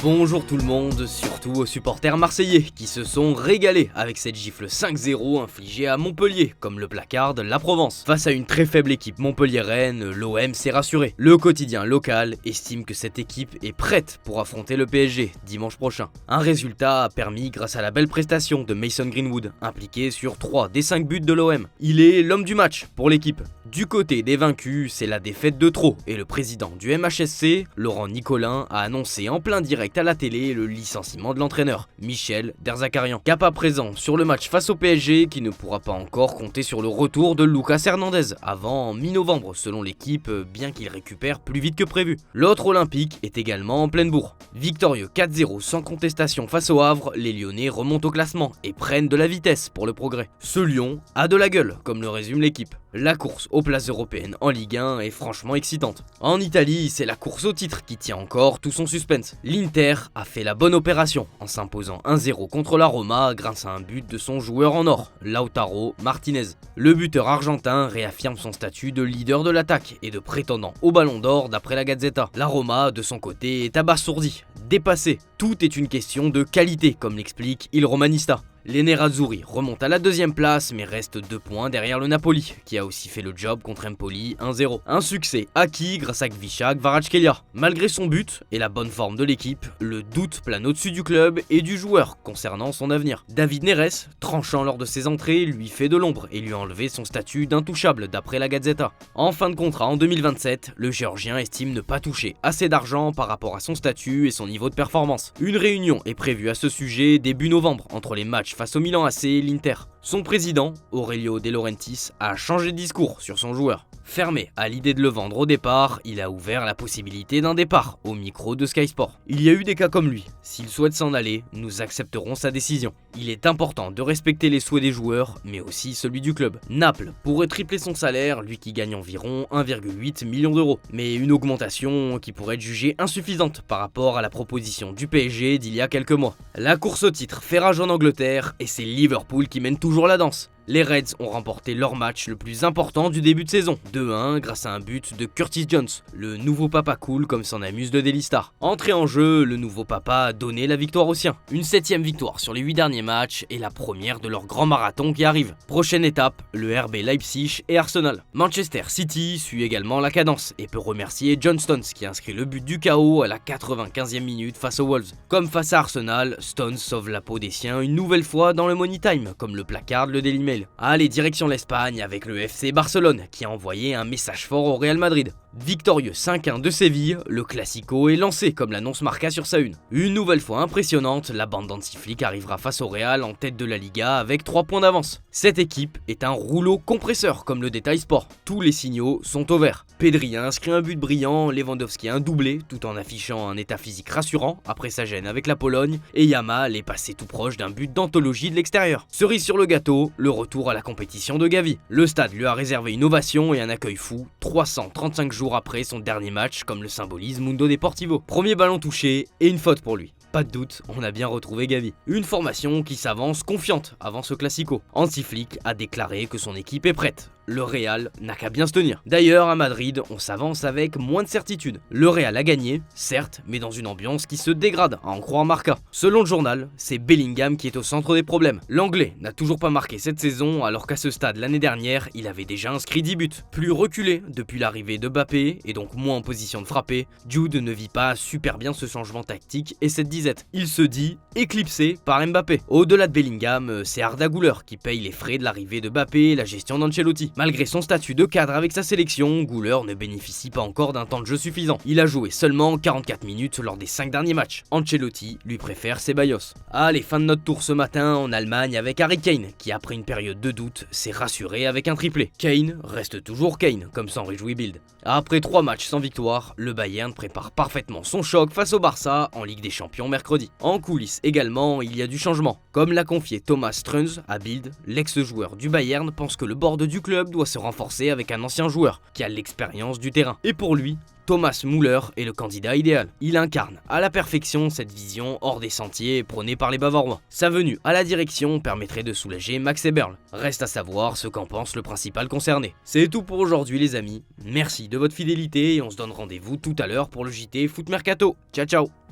Bonjour tout le monde, surtout aux supporters marseillais qui se sont régalés avec cette gifle 5-0 infligée à Montpellier, comme le placarde la Provence. Face à une très faible équipe montpelliéraine, l'OM s'est rassuré. Le quotidien local estime que cette équipe est prête pour affronter le PSG dimanche prochain. Un résultat permis grâce à la belle prestation de Mason Greenwood, impliqué sur 3 des 5 buts de l'OM. Il est l'homme du match pour l'équipe. Du côté des vaincus, c'est la défaite de trop et le président du MHSC, Laurent Nicolin, a annoncé en plein direct à la télé le licenciement de l'entraîneur, Michel Derzakarian. Cap à présent sur le match face au PSG qui ne pourra pas encore compter sur le retour de Lucas Hernandez avant mi-novembre selon l'équipe, bien qu'il récupère plus vite que prévu. L'autre olympique est également en pleine bourre. Victorieux 4-0 sans contestation face au Havre, les Lyonnais remontent au classement et prennent de la vitesse pour le progrès. Ce Lyon a de la gueule, comme le résume l'équipe. La course aux places européennes en Ligue 1 est franchement excitante. En Italie, c'est la course au titre qui tient encore tout son suspense. L'Inter a fait la bonne opération en s'imposant 1-0 contre la Roma grâce à un but de son joueur en or, Lautaro Martinez. Le buteur argentin réaffirme son statut de leader de l'attaque et de prétendant au Ballon d'Or d'après la Gazzetta. La Roma, de son côté, est abasourdie, dépassée. Tout est une question de qualité, comme l'explique Il Romanista. Les Nerazzurri remontent à la deuxième place mais restent 2 points derrière le Napoli qui a aussi fait le job contre Empoli 1-0. Un succès acquis grâce à Kvicha Kvaratskhelia. Malgré son but et la bonne forme de l'équipe, le doute plane au-dessus du club et du joueur concernant son avenir. David Neres, tranchant lors de ses entrées, lui fait de l'ombre et lui a enlevé son statut d'intouchable d'après la Gazzetta. En fin de contrat en 2027, le Géorgien estime ne pas toucher assez d'argent par rapport à son statut et son niveau de performance. Une réunion est prévue à ce sujet début novembre entre les matchs face au Milan AC et l'Inter. Son président, Aurelio De Laurentiis, a changé de discours sur son joueur. Fermé à l'idée de le vendre au départ, il a ouvert la possibilité d'un départ au micro de Sky Sport. Il y a eu des cas comme lui. S'il souhaite s'en aller, nous accepterons sa décision. Il est important de respecter les souhaits des joueurs, mais aussi celui du club. Naples pourrait tripler son salaire, lui qui gagne environ 1,8 million d'euros. Mais une augmentation qui pourrait être jugée insuffisante par rapport à la proposition du PSG d'il y a quelques mois. La course au titre fait rage en Angleterre et c'est Liverpool qui mène toujours la danse. Les Reds ont remporté leur match le plus important du début de saison, 2-1 grâce à un but de Curtis Jones, le nouveau papa cool comme s'en amuse de Daily Star. Entré en jeu, le nouveau papa a donné la victoire aux siens. Une 7ème victoire sur les 8 derniers matchs et la première de leur grand marathon qui arrive. Prochaine étape, le RB Leipzig et Arsenal. Manchester City suit également la cadence et peut remercier John Stones qui a inscrit le but du chaos à la 95e minute face aux Wolves. Comme face à Arsenal, Stones sauve la peau des siens une nouvelle fois dans le Money Time, comme le placarde le Daily Mail. Allez, direction l'Espagne avec le FC Barcelone qui a envoyé un message fort au Real Madrid. Victorieux 5-1 de Séville, le Classico est lancé comme l'annonce Marca sur sa une. Une nouvelle fois impressionnante, la bande d'Hansi arrivera face au Real en tête de la Liga avec 3 points d'avance. Cette équipe est un rouleau compresseur comme le détaille Sport. Tous les signaux sont au vert. Pedri a inscrit un but brillant, Lewandowski a un doublé tout en affichant un état physique rassurant après sa gêne avec la Pologne et Yamal est passé tout proche d'un but d'anthologie de l'extérieur. Cerise sur le gâteau, le retour à la compétition de Gavi. Le stade lui a réservé une ovation et un accueil fou, 335 jours après son dernier match comme le symbolise Mundo Deportivo. Premier ballon touché et une faute pour lui. Pas de doute, on a bien retrouvé Gavi. Une formation qui s'avance confiante avant ce Classico. Hansi Flick a déclaré que son équipe est prête. Le Real n'a qu'à bien se tenir. D'ailleurs, à Madrid, on s'avance avec moins de certitude. Le Real a gagné, certes, mais dans une ambiance qui se dégrade, à en croire Marca. Selon le journal, c'est Bellingham qui est au centre des problèmes. L'Anglais n'a toujours pas marqué cette saison, alors qu'à ce stade l'année dernière, il avait déjà inscrit 10 buts. Plus reculé depuis l'arrivée de Mbappé, et donc moins en position de frapper, Jude ne vit pas super bien ce changement tactique et cette disette. Il se dit éclipsé par Mbappé. Au-delà de Bellingham, c'est Arda Güler qui paye les frais de l'arrivée de Mbappé et la gestion d'Ancelotti. Malgré son statut de cadre avec sa sélection, Güler ne bénéficie pas encore d'un temps de jeu suffisant. Il a joué seulement 44 minutes lors des 5 derniers matchs. Ancelotti lui préfère Ceballos. Allez, fin de notre tour ce matin en Allemagne avec Harry Kane, qui après une période de doute s'est rassuré avec un triplé. Kane reste toujours Kane, comme s'en réjouit Bild. Après 3 matchs sans victoire, le Bayern prépare parfaitement son choc face au Barça en Ligue des Champions mercredi. En coulisses également, il y a du changement. Comme l'a confié Thomas Strunz à Bild, l'ex-joueur du Bayern pense que le board du club doit se renforcer avec un ancien joueur qui a l'expérience du terrain. Et pour lui, Thomas Müller est le candidat idéal. Il incarne à la perfection cette vision hors des sentiers prônée par les Bavarois. Sa venue à la direction permettrait de soulager Max Eberl. Reste à savoir ce qu'en pense le principal concerné. C'est tout pour aujourd'hui les amis. Merci de votre fidélité et on se donne rendez-vous tout à l'heure pour le JT Foot Mercato. Ciao ciao.